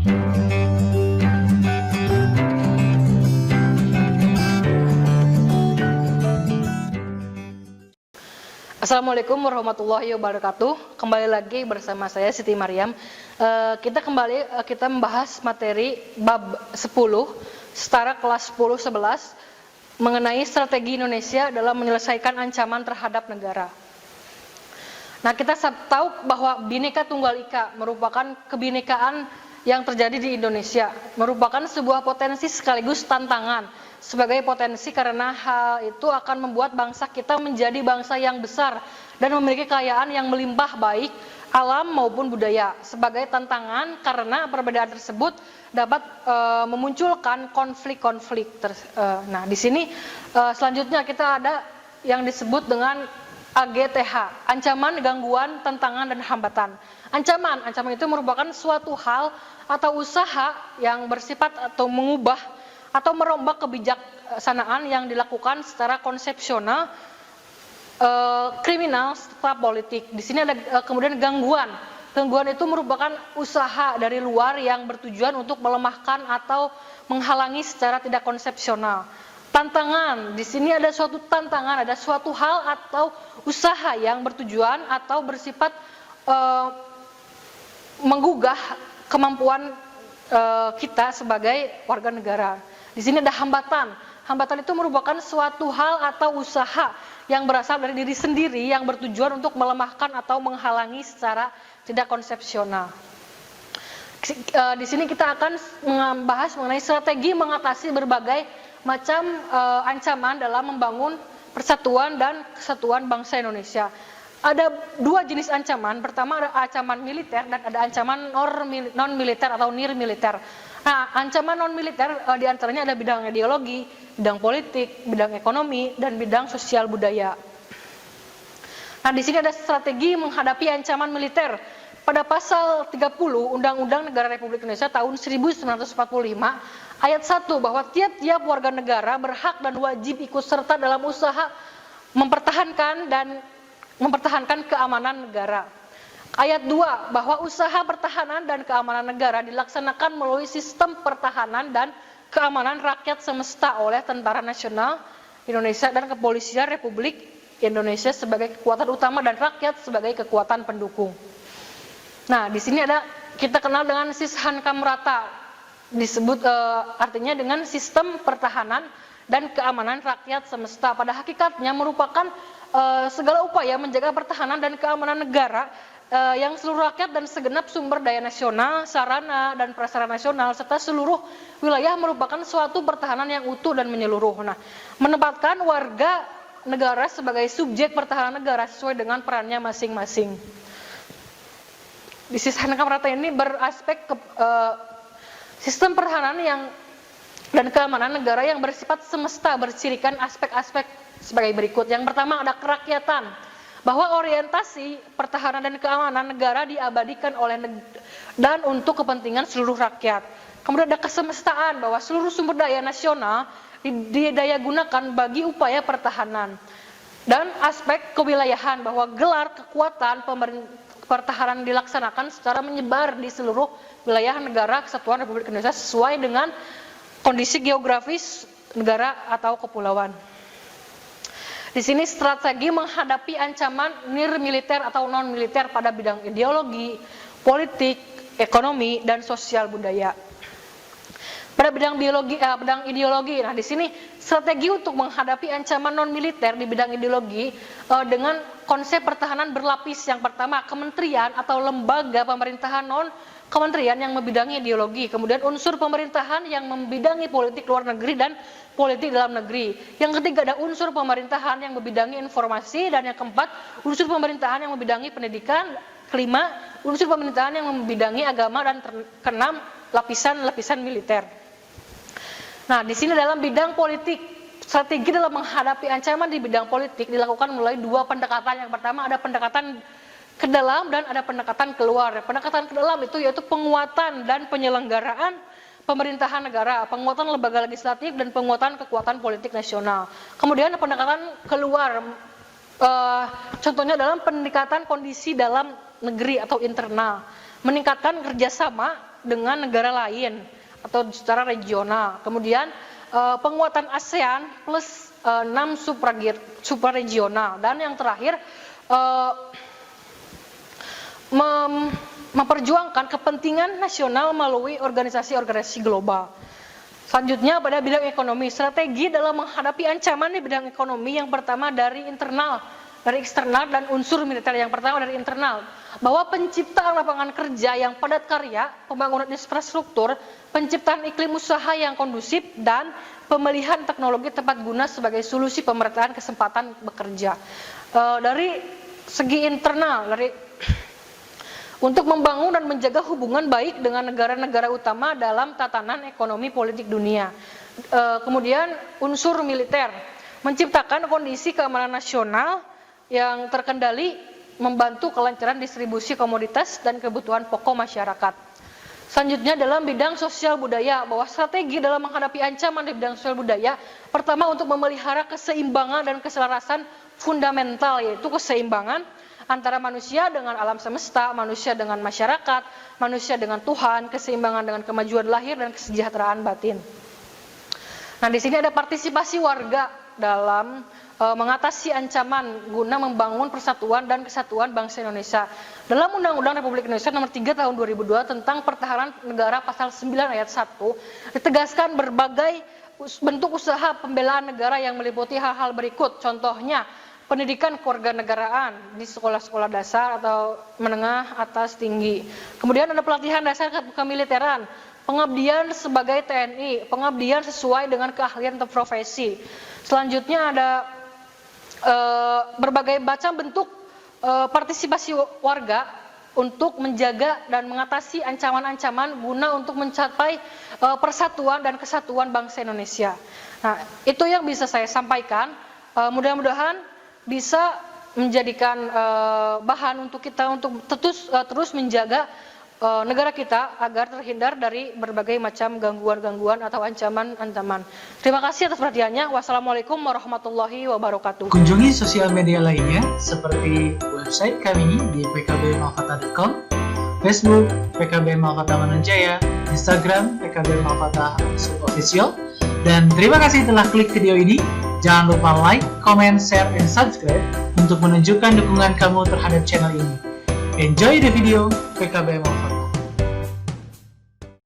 Assalamualaikum warahmatullahi wabarakatuh. Kembali lagi bersama saya Siti Maryam. Kita membahas materi bab 10 setara kelas 10-11 mengenai strategi Indonesia dalam menyelesaikan ancaman terhadap negara. Nah, kita tahu bahwa Bhinneka Tunggal Ika merupakan kebinekaan yang terjadi di Indonesia, merupakan sebuah potensi sekaligus tantangan. Sebagai potensi karena hal itu akan membuat bangsa kita menjadi bangsa yang besar dan memiliki kekayaan yang melimpah baik alam maupun budaya. Sebagai tantangan karena perbedaan tersebut dapat memunculkan konflik-konflik. Nah, di sini selanjutnya kita ada yang disebut dengan AGTH, ancaman, gangguan, tantangan, dan hambatan. Ancaman itu merupakan suatu hal atau usaha yang bersifat atau mengubah atau merombak kebijaksanaan yang dilakukan secara konsepsional, kriminal, serta politik. Di sini ada kemudian gangguan. Gangguan itu merupakan usaha dari luar yang bertujuan untuk melemahkan atau menghalangi secara tidak konsepsional. Tantangan, di sini ada suatu tantangan, ada suatu hal atau usaha yang bertujuan atau bersifat menggugah kemampuan kita sebagai warga negara. Di sini ada hambatan. Hambatan itu merupakan suatu hal atau usaha yang berasal dari diri sendiri yang bertujuan untuk melemahkan atau menghalangi secara tidak konsepsional. Di sini kita akan membahas mengenai strategi mengatasi berbagai macam ancaman dalam membangun persatuan dan kesatuan bangsa Indonesia. Ada dua jenis ancaman. Pertama ada ancaman militer dan ada ancaman non-militer atau nir-militer. Nah, ancaman non-militer diantaranya ada bidang ideologi, bidang politik, bidang ekonomi, dan bidang sosial budaya. Nah, di sini ada strategi menghadapi ancaman militer. Pada pasal 30 Undang-Undang Negara Republik Indonesia tahun 1945, ayat 1 bahwa tiap-tiap warga negara berhak dan wajib ikut serta dalam usaha mempertahankan keamanan negara. Ayat 2 bahwa usaha pertahanan dan keamanan negara dilaksanakan melalui sistem pertahanan dan keamanan rakyat semesta oleh Tentara Nasional Indonesia dan Kepolisian Republik Indonesia sebagai kekuatan utama dan rakyat sebagai kekuatan pendukung. Nah, di sini ada kita kenal dengan Sishan Kamrata, disebut artinya dengan sistem pertahanan dan keamanan rakyat semesta. Pada hakikatnya merupakan segala upaya menjaga pertahanan dan keamanan negara yang seluruh rakyat dan segenap sumber daya nasional, sarana dan prasarana nasional serta seluruh wilayah merupakan suatu pertahanan yang utuh dan menyeluruh. Nah, menempatkan warga negara sebagai subjek pertahanan negara sesuai dengan perannya masing-masing. Di Sishan Kamrata ini beraspek sistem pertahanan dan keamanan negara yang bersifat semesta, bercirikan aspek-aspek sebagai berikut. Yang pertama ada kerakyatan, bahwa orientasi pertahanan dan keamanan negara diabadikan oleh dan untuk kepentingan seluruh rakyat. Kemudian ada kesemestaan, bahwa seluruh sumber daya nasional didaya gunakan bagi upaya pertahanan. Dan aspek kewilayahan, bahwa gelar kekuatan pertahanan dilaksanakan secara menyebar di seluruh wilayah negara kesatuan Republik Indonesia sesuai dengan kondisi geografis negara atau kepulauan. Di sini strategi menghadapi ancaman nir-militer atau non-militer pada bidang ideologi, politik, ekonomi, dan sosial budaya. Pada bidang ideologi, nah di sini strategi untuk menghadapi ancaman non-militer di bidang ideologi dengan konsep pertahanan berlapis. Yang pertama, kementerian atau lembaga pemerintahan non-kementerian yang membidangi ideologi. Kemudian unsur pemerintahan yang membidangi politik luar negeri dan politik dalam negeri. Yang ketiga ada unsur pemerintahan yang membidangi informasi, dan yang keempat unsur pemerintahan yang membidangi pendidikan, kelima unsur pemerintahan yang membidangi agama, dan keenam lapisan militer. Nah, di sini dalam bidang politik, strategi dalam menghadapi ancaman di bidang politik dilakukan melalui dua pendekatan. Yang pertama ada pendekatan ke dalam dan ada pendekatan keluar. Pendekatan ke dalam itu yaitu penguatan dan penyelenggaraan pemerintahan negara, penguatan lembaga legislatif, dan penguatan kekuatan politik nasional. Kemudian pendekatan keluar, contohnya dalam peningkatan kondisi dalam negeri atau internal, meningkatkan kerjasama dengan negara lain atau secara regional. Kemudian penguatan ASEAN plus 6 supraregional, dan yang terakhir memperjuangkan kepentingan nasional melalui organisasi-organisasi global. Selanjutnya pada bidang ekonomi, strategi dalam menghadapi ancaman di bidang ekonomi yang pertama dari internal, dari eksternal, dan unsur militer. Yang pertama dari internal, bahwa penciptaan lapangan kerja yang padat karya, pembangunan infrastruktur, penciptaan iklim usaha yang kondusif, dan pemilihan teknologi tepat guna sebagai solusi pemerataan kesempatan bekerja. Dari segi internal, untuk membangun dan menjaga hubungan baik dengan negara-negara utama dalam tatanan ekonomi politik dunia. Kemudian unsur militer, menciptakan kondisi keamanan nasional yang terkendali, membantu kelancaran distribusi komoditas dan kebutuhan pokok masyarakat. Selanjutnya dalam bidang sosial budaya, bahwa strategi dalam menghadapi ancaman di bidang sosial budaya, pertama untuk memelihara keseimbangan dan keselarasan fundamental, yaitu keseimbangan antara manusia dengan alam semesta, manusia dengan masyarakat, manusia dengan Tuhan, keseimbangan dengan kemajuan lahir dan kesejahteraan batin. Nah, di sini ada partisipasi warga dalam mengatasi ancaman guna membangun persatuan dan kesatuan bangsa Indonesia. Dalam Undang-Undang Republik Indonesia Nomor 3 Tahun 2002 tentang Pertahanan Negara Pasal 9 Ayat 1 ditegaskan berbagai bentuk usaha pembelaan negara yang meliputi hal-hal berikut. Contohnya pendidikan kewarganegaraan di sekolah-sekolah dasar atau menengah, atas, tinggi. Kemudian ada pelatihan dasar kemiliteran, pengabdian sebagai TNI, pengabdian sesuai dengan keahlian atau profesi. Selanjutnya ada berbagai macam bentuk partisipasi warga untuk menjaga dan mengatasi ancaman-ancaman guna untuk mencapai persatuan dan kesatuan bangsa Indonesia. Nah, itu yang bisa saya sampaikan. Mudah-mudahan bisa menjadikan bahan untuk kita untuk terus menjaga negara kita agar terhindar dari berbagai macam gangguan-gangguan atau ancaman-ancaman. Terima kasih atas perhatiannya. Wassalamualaikum warahmatullahi wabarakatuh. Kunjungi sosial media lainnya seperti website kami di pkbmalfata.com, Facebook PKB Malfata Mananjaya, Instagram PKB Malfata _official. Dan terima kasih telah klik video ini. Jangan lupa like, comment, share, and subscribe untuk menunjukkan dukungan kamu terhadap channel ini. Enjoy the video, PKB Malfata.